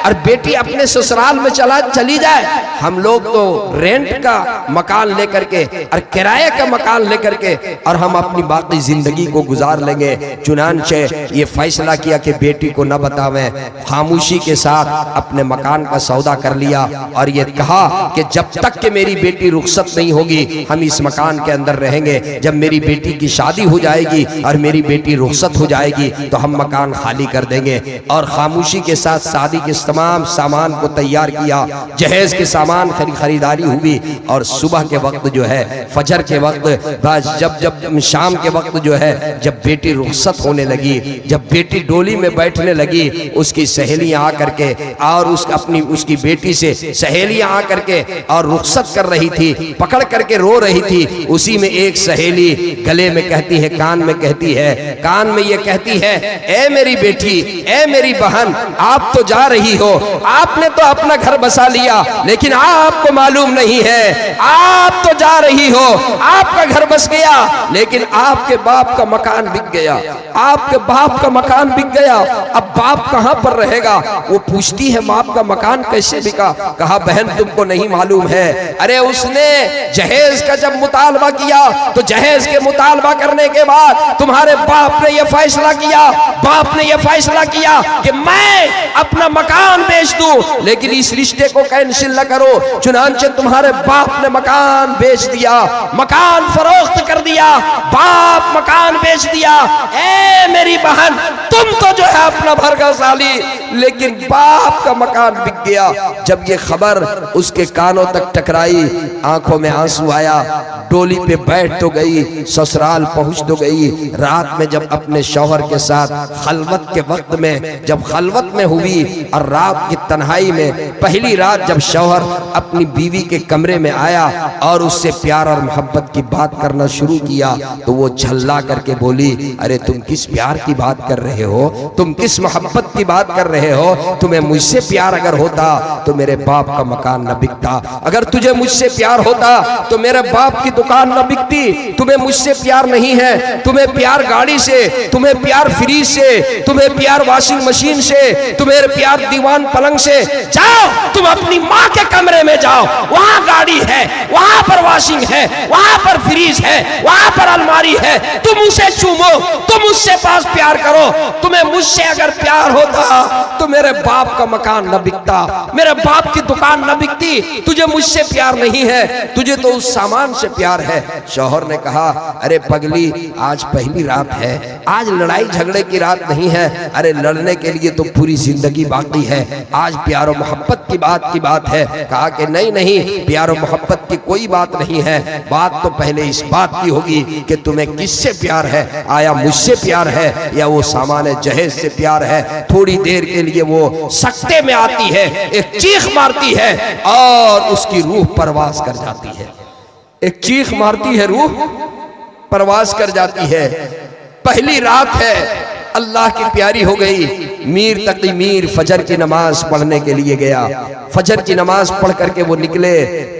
और बेटी अपने ससुराल में चली जाए। हम लोग तो रेंट का मकान लेकर के और किराए का मकान लेकर के और हम अपनी बाकी जिंदगी को गुजार लेंगे। चुनांचे ये फैसला किया कि बेटी को न बतावें, खामोशी के साथ अपने मकान का सौदा कर लिया और ये कहा कि जब तक कि मेरी बेटी रुखसत नहीं होगी हम इस मकान के अंदर रहेंगे। जब मेरी बेटी की शादी हो जाएगी और मेरी बेटी रुखसत हो जाएगी तो हम मकान खाली कर देंगे। और खामोशी के साथ शादी के तमाम सामान को तैयार किया, जहेज के सामान खरीदारी हुई और सुबह के वक्त जो है, फजर के वक्त, जब शाम के वक्त जो है, जब बेटी रुखसत होने लगी, जब बेटी डोली में बैठने लगी, उसकी सहेलियां आकर के और उसकी बेटी से सहेलियां आकर के और रुखसत कर रही थी, पकड़ करके रो रही थी। उसी में एक सहेली गले में कहती है, कान में कहती है, कान में ये कहती है, ए मेरी बेटी, ए मेरी बहन, आप तो जा रही हो, आपने तो अपना घर बसा लिया, लेकिन आपको मालूम नहीं है, आप तो जा रही हो, आपका घर बस गया, लेकिन आपके बाप का मकान बिक गया, आपके बाप का मकान बिक गया। अब बाप कहां पर रहेगा? वो पूछती है, बाप का मकान कैसे बिका? कहा, बहन तुमको नहीं मालूम है, अरे उसने जहेज का जब मुतालबा किया तो जहेज के मुतालबा करने के बाद तुम्हारे बाप ने यह फैसला किया, बाप ने यह फैसला किया कि मैं अपना मकान बेच दूं, लेकिन इस रिश्ते को कैंसिल न करो। चुनांचे तुम्हारे बाप ने मकान बेच दिया, मकान फरोख्त कर दिया, बाप मकान बेच दिया। ए मेरी बहन, तुम तो जो है अपना भरगा साली, लेकिन बाप का मकान बिक गया। जब ये खबर उसके कानों तक टकराई, आंखों में आंसू आया, डोली पे बैठ तो गई, ससुराल पहुंच तो गई। रात में जब अपने शौहर के साथ खलवत के वक्त में जब खलवत में हुई और रात की तन्हाई में पहली रात जब शौहर अपनी बीवी के कमरे में आया और उससे प्यार और मोहब्बत की बात करना शुरू किया तो वो झल्ला करके बोली, अरे तुम किस प्यार की बात कर रहे हो, तुम किस मोहब्बत की बात कर रहे हो? तुम्हें मुझसे प्यार अगर होता तो मेरे बाप का मकान न बिकता, अगर तुझे मुझसे प्यार होता तो मेरे बाप की दुकान न बिकती। तुम्हें मुझसे प्यार नहीं है, तुम्हें प्यार गाड़ी से, तुम्हें प्यार फ्रिज से, तुम्हें प्यार वॉशिंग मशीन से, तुम्हें प्यार दीवान पलंग से। जाओ तुम अपनी माँ के कमरे में जाओ, वहां गाड़ी है, वहां पर वॉशिंग है, वहां पर फ्रिज है, वहां पर अलमारी है, तुम उसे चूमो, तुम उससे पास प्यार करो। तुम्हें मुझसे अगर प्यार होता तो मेरे बाप का मकान न बिकता, मेरे बाप की दुकान न बिकती। तुझे मुझसे प्यार नहीं है, तुझे तो उस सामान से प्यार है। शौहर ने कहा, अरे पगली, आज पहली रात है, आज लड़ाई झगड़े की रात नहीं है, अरे लड़ने के लिए तो पूरी जिंदगी बाकी है, आज प्यार और मोहब्बत की बात है। कहा कि नहीं नहीं, प्यार और मोहब्बत की कोई बात नहीं है, बात तो पहले इस बात की होगी कि तुम्हें किससे प्यार है, आया मुझसे प्यार है या वो सामान जहेज से प्यार है। थोड़ी देर के लिए वो सकते में आती है, एक चीख मारती है और उसकी रूह परवास कर जाती है, एक चीख मारती है, रूह परवास कर जाती है। पहली रात है, अल्लाह की प्यारी हो गई। मीर तकी मीर फजर की नमाज पढ़ने के लिए गया, फजर की नमाज पढ़ करके वो निकले।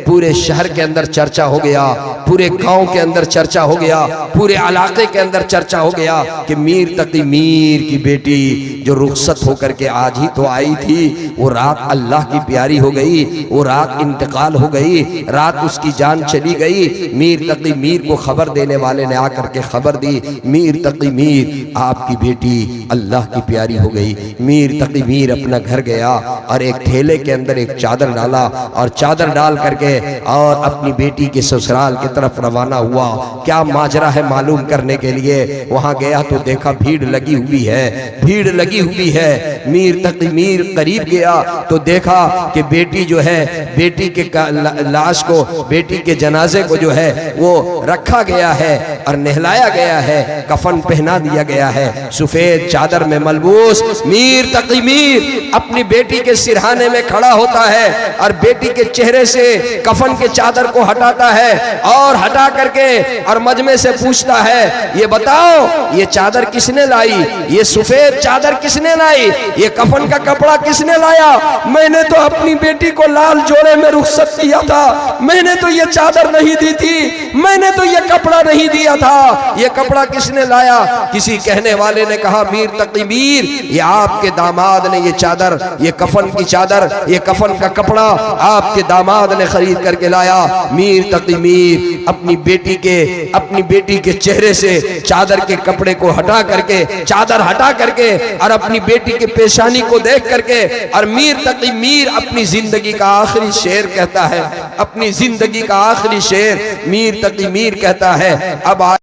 पूरे शहर के अंदर चर्चा हो गया, पूरे गांव के अंदर चर्चा हो गया, पूरे इलाके के अंदर चर्चा हो गया कि मीर तकी मीर की बेटी जो रुखसत होकर के आज ही तो आई थी, वो रात अल्लाह की प्यारी हो गई, वो रात इंतकाल हो गई, रात उसकी जान चली गई। मीर तकी मीर को खबर देने वाले ने आकर के खबर दी, मीर तकी मीर, आपकी बेटी अल्लाह की प्यारी हो गई। मीर तकी मीर अपना घर गया और एक थैले के अंदर एक चादर डाला और चादर डाल करके और अपनी बेटी के ससुराल की तरफ रवाना हुआ। क्या माजरा है मालूम करने के लिए वहां गया तो देखा भीड़ लगी हुई है, भीड़ लगी हुई है। मीर तकी मीर करीब गया तो देखा कि बेटी जो है, बेटी के लाश को, बेटी के जनाजे को जो है वो रखा गया है और नहलाया गया है, कफन पहना दिया गया है, सफेद चादर में मलबूस। मीर तकी मीर अपनी बेटी के सिरहाने में खड़ा होता होता है और बेटी के चेहरे से कफन के चादर को हटाता है और हटा करके और मजमे से पूछता है, ये बताओ ये चादर किसने लाई, ये सफेद चादर किसने लाई, ये कफन का कपड़ा किसने लाया? मैंने तो अपनी बेटी को लाल जोड़े में रुखसत किया था, मैंने तो ये चादर नहीं दी थी, मैंने तो ये कपड़ा नहीं दिया था, ये कपड़ा किसने लाया? किसी कहने वाले ने कहा, मीर तकी मीर, ये आपके दामाद ने ये चादर, ये कफन की चादर, ये कफन का कपड़ा आपके दामाद ने खरीद करके लाया। मीर तकी मीर अपनी बेटी के चेहरे से चादर के कपड़े को हटा करके, चादर हटा करके और अपनी बेटी के पेशानी को देख करके, और मीर तकी मीर अपनी जिंदगी का आखिरी शेर कहता है, अपनी जिंदगी का आखिरी शेर मीर तकी मीर कहता है। अब